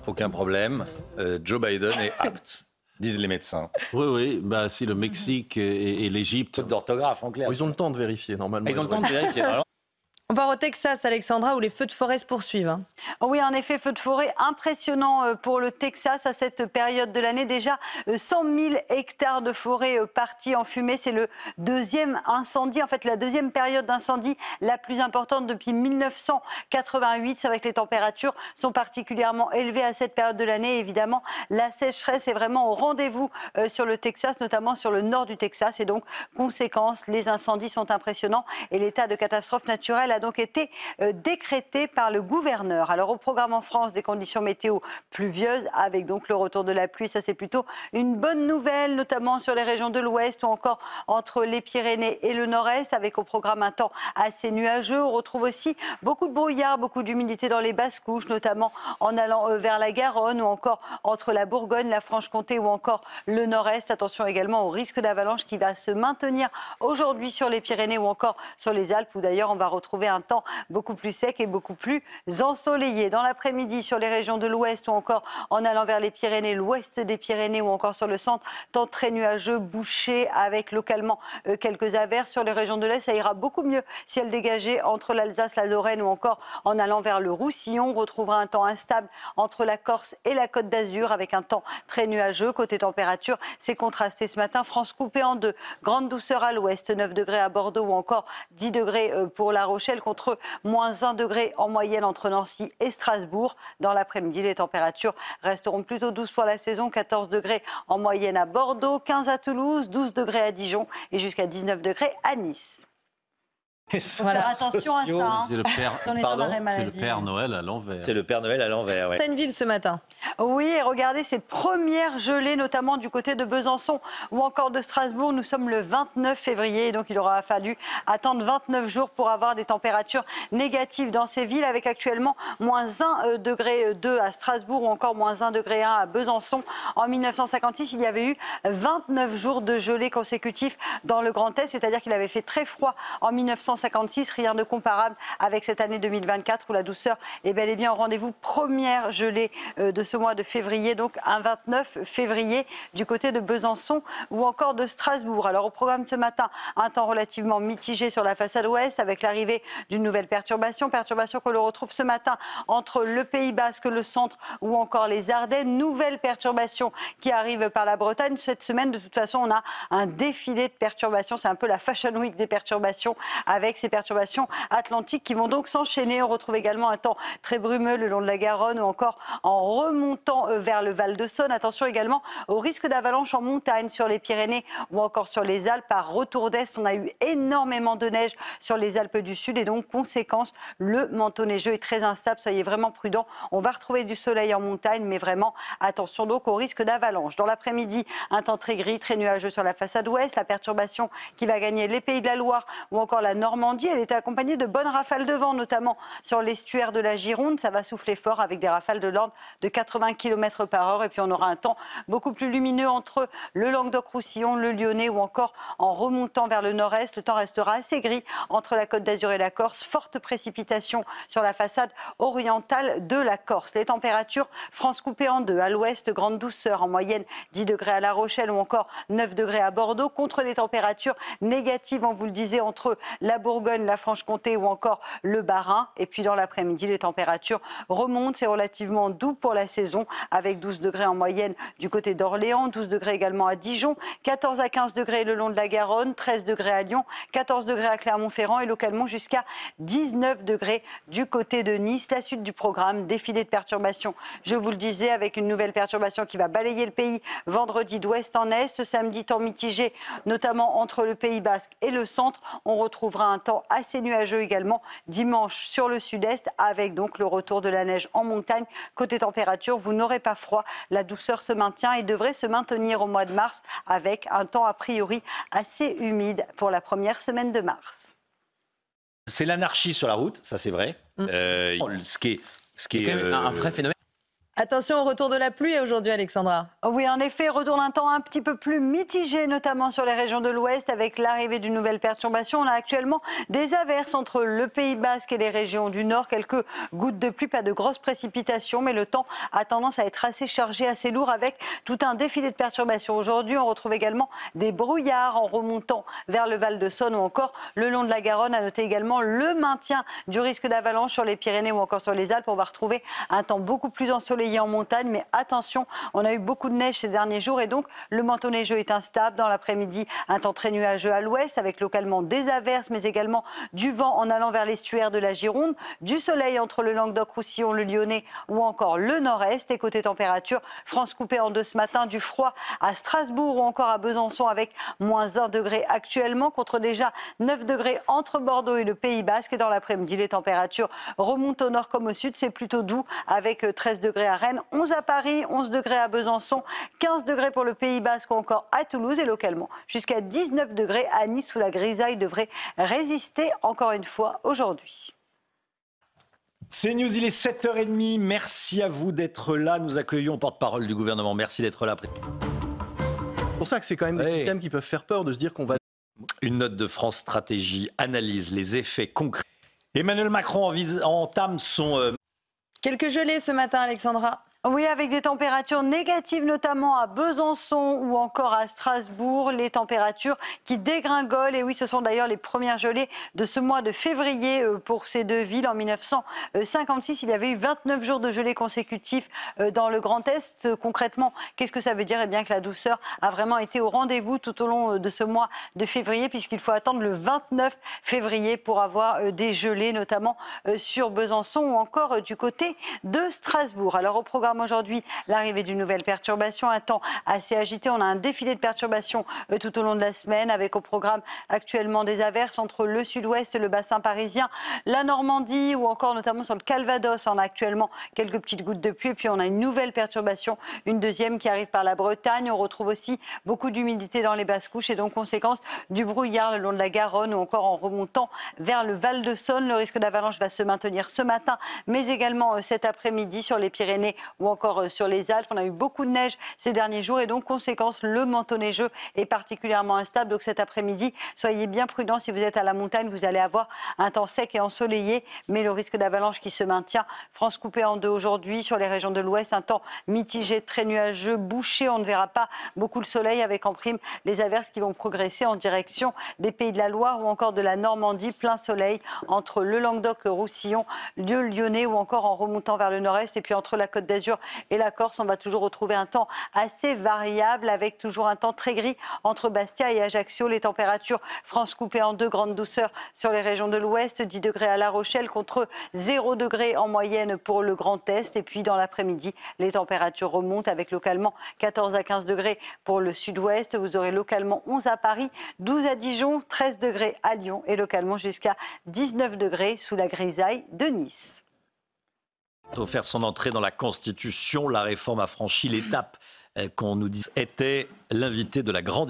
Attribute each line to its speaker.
Speaker 1: aucun problème. Joe Biden est apte, disent les médecins.
Speaker 2: Oui, bah, si le Mexique et l'Égypte...
Speaker 1: Faute d'orthographe, en clair.
Speaker 2: Ils ont le temps de vérifier, normalement.
Speaker 1: Ils ont le temps de vérifier. Alors...
Speaker 3: On part au Texas, Alexandra, où les feux de forêt se poursuivent.
Speaker 4: Oui, en effet, feux de forêt impressionnant pour le Texas à cette période de l'année. Déjà, 100 000 hectares de forêt partis en fumée. C'est le deuxième incendie, en fait, la deuxième période d'incendie la plus importante depuis 1988. C'est vrai que les températures sont particulièrement élevées à cette période de l'année. Évidemment, la sécheresse est vraiment au rendez-vous sur le Texas, notamment sur le nord du Texas. Et donc, conséquence, les incendies sont impressionnants et l'état de catastrophe naturelle a donc été décrété par le gouverneur. Alors au programme en France, des conditions météo pluvieuses avec donc le retour de la pluie. Ça c'est plutôt une bonne nouvelle, notamment sur les régions de l'Ouest ou encore entre les Pyrénées et le Nord-Est, avec au programme un temps assez nuageux. On retrouve aussi beaucoup de brouillard, beaucoup d'humidité dans les basses couches, notamment en allant vers la Garonne ou encore entre la Bourgogne, la Franche-Comté ou encore le Nord-Est. Attention également au risque d'avalanche qui va se maintenir aujourd'hui sur les Pyrénées ou encore sur les Alpes, où d'ailleurs on va retrouver un temps beaucoup plus sec et beaucoup plus ensoleillé. Dans l'après-midi, sur les régions de l'Ouest ou encore en allant vers les Pyrénées, l'Ouest des Pyrénées ou encore sur le centre, temps très nuageux, bouché avec localement quelques averses. Sur les régions de l'Est, ça ira beaucoup mieux. Ciel dégagé entre l'Alsace, la Lorraine ou encore en allant vers le Roussillon. On retrouvera un temps instable entre la Corse et la Côte d'Azur avec un temps très nuageux. Côté température, c'est contrasté ce matin. France coupée en deux. Grande douceur à l'Ouest, 9 degrés à Bordeaux ou encore 10 degrés pour La Rochelle, contre moins 1 degré en moyenne entre Nancy et Strasbourg. Dans l'après-midi, les températures resteront plutôt douces pour la saison. 14 degrés en moyenne à Bordeaux, 15 à Toulouse, 12 degrés à Dijon et jusqu'à 19 degrés à Nice.
Speaker 3: Voilà.
Speaker 4: Attention à ça. Hein,
Speaker 2: c'est le Père...
Speaker 4: dans les
Speaker 1: Pardon,
Speaker 4: arrêts
Speaker 2: c'est
Speaker 4: maladie.
Speaker 2: le Père Noël à l'envers.
Speaker 1: C'est le Père Noël à l'envers, ouais.
Speaker 3: Ville ce matin.
Speaker 4: Oui, et regardez ces premières gelées, notamment du côté de Besançon ou encore de Strasbourg. Nous sommes le 29 février, donc il aura fallu attendre 29 jours pour avoir des températures négatives dans ces villes, avec actuellement moins 1 degré 2 à Strasbourg ou encore moins 1 degré 1 à Besançon. En 1956, il y avait eu 29 jours de gelée consécutifs dans le Grand Est, c'est-à-dire qu'il avait fait très froid en 1956, rien de comparable avec cette année 2024 où la douceur est bel et bien au rendez-vous. Première gelée de ce mois de février, donc un 29 février du côté de Besançon ou encore de Strasbourg. Alors au programme ce matin, un temps relativement mitigé sur la façade ouest avec l'arrivée d'une nouvelle perturbation que l'on retrouve ce matin entre le Pays Basque, le centre ou encore les Ardennes. Nouvelle perturbation qui arrive par la Bretagne. Cette semaine, de toute façon, on a un défilé de perturbations. C'est un peu la Fashion Week des perturbations, avec ces perturbations atlantiques qui vont donc s'enchaîner. On retrouve également un temps très brumeux le long de la Garonne ou encore en remontant vers le Val-de-Saône. Attention également au risque d'avalanche en montagne sur les Pyrénées ou encore sur les Alpes. Par retour d'Est, on a eu énormément de neige sur les Alpes du Sud et donc, conséquence, le manteau neigeux est très instable. Soyez vraiment prudents. On va retrouver du soleil en montagne, mais vraiment attention donc au risque d'avalanche. Dans l'après-midi, un temps très gris, très nuageux sur la façade ouest. La perturbation qui va gagner les Pays de la Loire ou encore la Normandie, elle était accompagnée de bonnes rafales de vent, notamment sur l'estuaire de la Gironde. Ça va souffler fort avec des rafales de l'ordre de 80 km/h. Et puis on aura un temps beaucoup plus lumineux entre le Languedoc-Roussillon, le Lyonnais ou encore en remontant vers le nord-est. Le temps restera assez gris entre la Côte d'Azur et la Corse. Forte précipitation sur la façade orientale de la Corse. Les températures, France coupée en deux. À l'ouest, grande douceur, en moyenne 10 degrés à La Rochelle ou encore 9 degrés à Bordeaux, contre les températures négatives, on vous le disait, entre la Bourgogne, la Franche-Comté ou encore le Bas-Rhin. Et puis dans l'après-midi, les températures remontent. C'est relativement doux pour la saison, avec 12 degrés en moyenne du côté d'Orléans, 12 degrés également à Dijon, 14 à 15 degrés le long de la Garonne, 13 degrés à Lyon, 14 degrés à Clermont-Ferrand et localement jusqu'à 19 degrés du côté de Nice. La suite du programme, défilé de perturbations, je vous le disais, avec une nouvelle perturbation qui va balayer le pays vendredi d'ouest en est. Samedi, temps mitigé, notamment entre le Pays Basque et le centre. On retrouvera un temps assez nuageux également dimanche sur le sud-est, avec donc le retour de la neige en montagne. Côté température, vous n'aurez pas froid. La douceur se maintient et devrait se maintenir au mois de mars, avec un temps a priori assez humide pour la première semaine de mars.
Speaker 1: C'est l'anarchie sur la route, ça c'est vrai. Ce qui est
Speaker 5: quand même un vrai phénomène.
Speaker 3: Attention au retour de la pluie aujourd'hui, Alexandra.
Speaker 4: Oui, en effet, retour d'un temps un petit peu plus mitigé, notamment sur les régions de l'Ouest, avec l'arrivée d'une nouvelle perturbation. On a actuellement des averses entre le Pays Basque et les régions du Nord. Quelques gouttes de pluie, pas de grosses précipitations, mais le temps a tendance à être assez chargé, assez lourd, avec tout un défilé de perturbations. Aujourd'hui, on retrouve également des brouillards en remontant vers le Val-de-Saône ou encore le long de la Garonne. À noter également le maintien du risque d'avalanche sur les Pyrénées ou encore sur les Alpes. On va retrouver un temps beaucoup plus ensoleillé en montagne, mais attention, on a eu beaucoup de neige ces derniers jours et donc le manteau neigeux est instable. Dans l'après-midi, un temps très nuageux à l'ouest avec localement des averses, mais également du vent en allant vers l'estuaire de la Gironde, du soleil entre le Languedoc-Roussillon, le Lyonnais ou encore le nord-est. Et côté température, France coupée en deux ce matin, du froid à Strasbourg ou encore à Besançon avec moins 1 degré actuellement contre déjà 9 degrés entre Bordeaux et le Pays Basque. Et dans l'après-midi, les températures remontent au nord comme au sud, c'est plutôt doux avec 13 degrés à Rennes, 11 à Paris, 11 degrés à Besançon, 15 degrés pour le Pays Basque ou encore à Toulouse et localement jusqu'à 19 degrés à Nice où la grisaille devrait résister encore une fois aujourd'hui.
Speaker 5: C'est News, il est 7h30. Merci à vous d'être là. Nous accueillons le porte-parole du gouvernement. Merci d'être là.
Speaker 2: C'est pour ça que c'est quand même des systèmes qui peuvent faire peur de se dire qu'on va...
Speaker 5: Une note de France Stratégie analyse les effets concrets. Emmanuel Macron entame son...
Speaker 3: Quelques gelées ce matin, Alexandra.
Speaker 4: Oui, avec des températures négatives, notamment à Besançon ou encore à Strasbourg. Les températures qui dégringolent. Et oui, ce sont d'ailleurs les premières gelées de ce mois de février pour ces deux villes. En 1956, il y avait eu 29 jours de gelée consécutifs dans le Grand Est. Concrètement, qu'est-ce que ça veut dire? Eh bien que la douceur a vraiment été au rendez-vous tout au long de ce mois de février, puisqu'il faut attendre le 29 février pour avoir des gelées, notamment sur Besançon ou encore du côté de Strasbourg. Alors au programme aujourd'hui, l'arrivée d'une nouvelle perturbation, un temps assez agité. On a un défilé de perturbations tout au long de la semaine avec au programme actuellement des averses entre le sud-ouest et le bassin parisien, la Normandie ou encore notamment sur le Calvados. On a actuellement quelques petites gouttes de pluie et puis on a une nouvelle perturbation, une deuxième qui arrive par la Bretagne. On retrouve aussi beaucoup d'humidité dans les basses couches et donc conséquence du brouillard le long de la Garonne ou encore en remontant vers le Val-de-Saône. Le risque d'avalanche va se maintenir ce matin mais également cet après-midi sur les Pyrénées ou encore sur les Alpes. On a eu beaucoup de neige ces derniers jours et donc, conséquence, le manteau neigeux est particulièrement instable. Donc cet après-midi, soyez bien prudents. Si vous êtes à la montagne, vous allez avoir un temps sec et ensoleillé, mais le risque d'avalanche qui se maintient. France coupée en deux aujourd'hui. Sur les régions de l'Ouest, un temps mitigé, très nuageux, bouché. On ne verra pas beaucoup le soleil avec en prime les averses qui vont progresser en direction des Pays de la Loire ou encore de la Normandie. Plein soleil entre le Languedoc-Roussillon, le Lyonnais ou encore en remontant vers le nord-est. Et puis entre la Côte d'Azur et la Corse, on va toujours retrouver un temps assez variable avec toujours un temps très gris entre Bastia et Ajaccio. Les températures, France coupée en deux, grande douceur sur les régions de l'Ouest, 10 degrés à La Rochelle contre 0 degrés en moyenne pour le Grand Est. Et puis dans l'après-midi, les températures remontent avec localement 14 à 15 degrés pour le Sud-Ouest. Vous aurez localement 11 à Paris, 12 à Dijon, 13 degrés à Lyon et localement jusqu'à 19 degrés sous la grisaille de Nice.
Speaker 5: Pour faire son entrée dans la Constitution, la réforme a franchi l'étape qu'on nous dit était l'invité de la grande